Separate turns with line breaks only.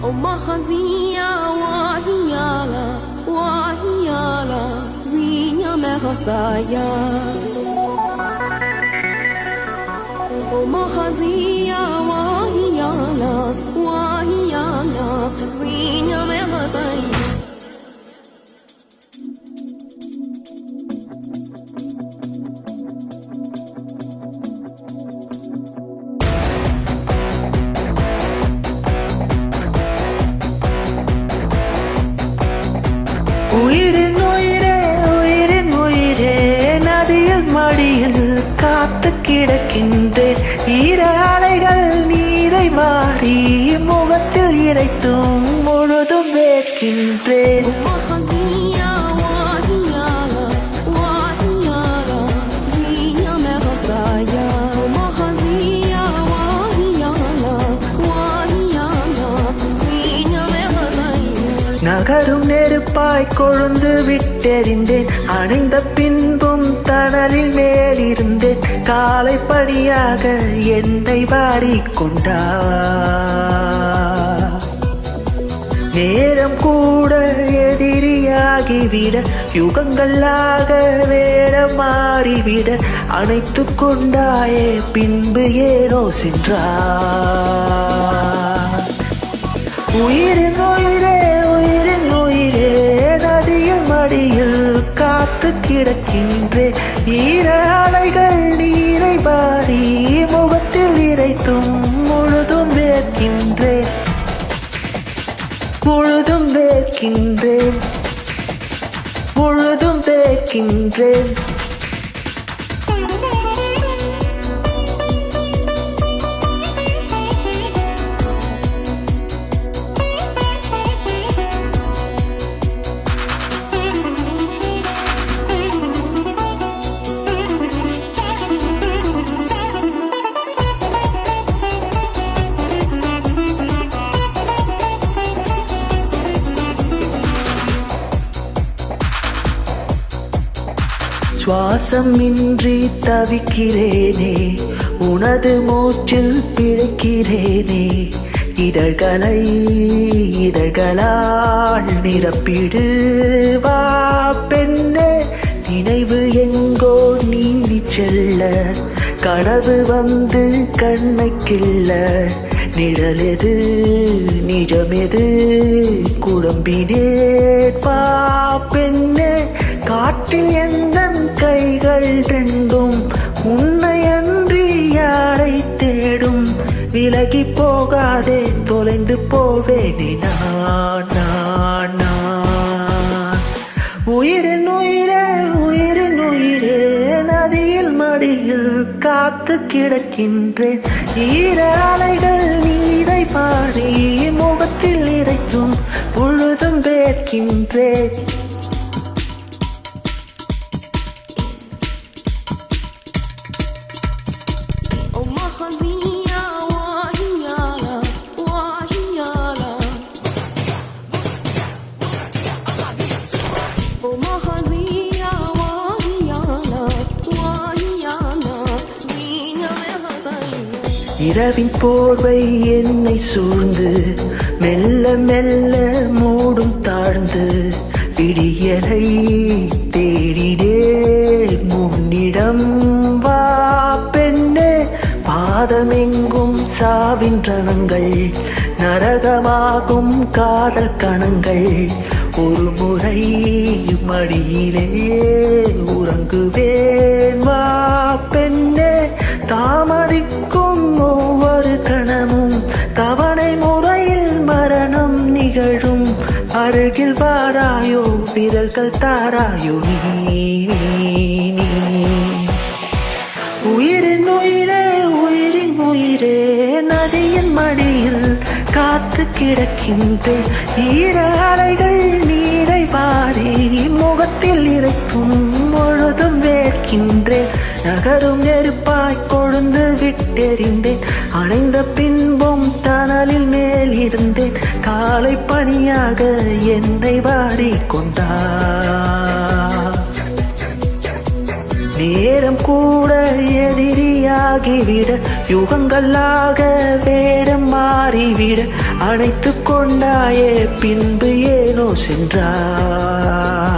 ومخزية وهيالا وهيالا زينة مخصايا ومخزية وهيالا وهيالا زينة مخصايا
உயிரின் உயிரே உயிரின் உயிரே நதியில் மடியில் காத்து கிடக்கின்றேன் ஈர அலைகள் நீரை மாறி முகத்தில் இறைத்தும் முழுதும் வேர்க்கின்றேன் நகரும் நெருப்பாய் கொழுந்து விட்டெறிந்தேன் அணைந்த பின்பும் தணலில் மேலிருந்தேன் காலை படியாக என்னை வாரிக்கொண்டார் நேரம் கூட எதிரியாகிவிட யுகங்களாக வேடம் மாறிவிட அணைத்து கொண்டாயே பின்பு ஏனோ சென்றார் உயிரின் உயிரே உயிரின் உயிரே நதியில் மடியில் காத்து கிடக்கின்றேன் ஈர அலைகள் நீரை பாரி முகத்தில் இறைத்தும் முழுதும் வேர்க்கின்றேன் முழுதும் வேர்க்கின்றேன் முழுதும் வேர்க்கின்றேன் சுவாசமின்றி தவிக்கிறேனே உனது மூச்சில் பிழைக்கிறேனே இதழ்களை இதழ்களால் நிரப்பிடு வா பெண்ணே நினைவு எங்கோ நீந்தி செல்ல கனவு வந்து கண்ணை கிள்ள நிழலெது நிஜமெது குழம்பினேன் வா பெண்ணே காட்டில் எந்த கைகள் ரெண்டும் உன்னை அன்றி யாரை தேடும் விலகி போகாதே தொலைந்து போவேனே நான் உயிரின் உயிரே உயிரின் உயிரே நதியில் மடியில் காத்து கிடக்கின்றேன் ஈர அலைகள் நீரை பாடி முகத்தில் இறைத்தும் முழுதும் வேர்க்கின்றேன் இரவின் போர்வை என்னை சூழ்ந்து மெல்ல மெல்ல மூடும் தாழ்ந்து விடியலை தேடிடே முன்னிடம் வா பெண்ணே பாதமெங்கும் சாவின் ரணங்கள் நரகமாகும் காதல் கணங்கள் ஒரு முறை மடியிலே உறங்குவேன் வா பெண்ணே தாமதிக்கும் ஒவ்வொரு கணமும் தவணை முறையில் மரணம் நிகழும் அருகில் வாராயோ விரல்கள் தாராயோ நீ உயிரின் உயிரே உயிரின் உயிரே நதியின் மடியில் காத்து கிடக்கின்றேன் ஈர அலைகள் நீரை வாரி முகத்தில் இறைக்கும் முழுதும் வேர்க்கின்றேன் நகரும் நெருப்பாய் கொழுந்து விட்டெறிந்தேன் அணைந்த பின்பும் தணலில் மேல் இருந்தேன் காலை பணியாக என்னை வாரிக்கொண்டார் நேரம் கூட எதிரியாகிவிட யுகங்களாக வேடம் மாறிவிட அணைத்து கொண்டாயே பின்பு ஏனோ சென்றாய்.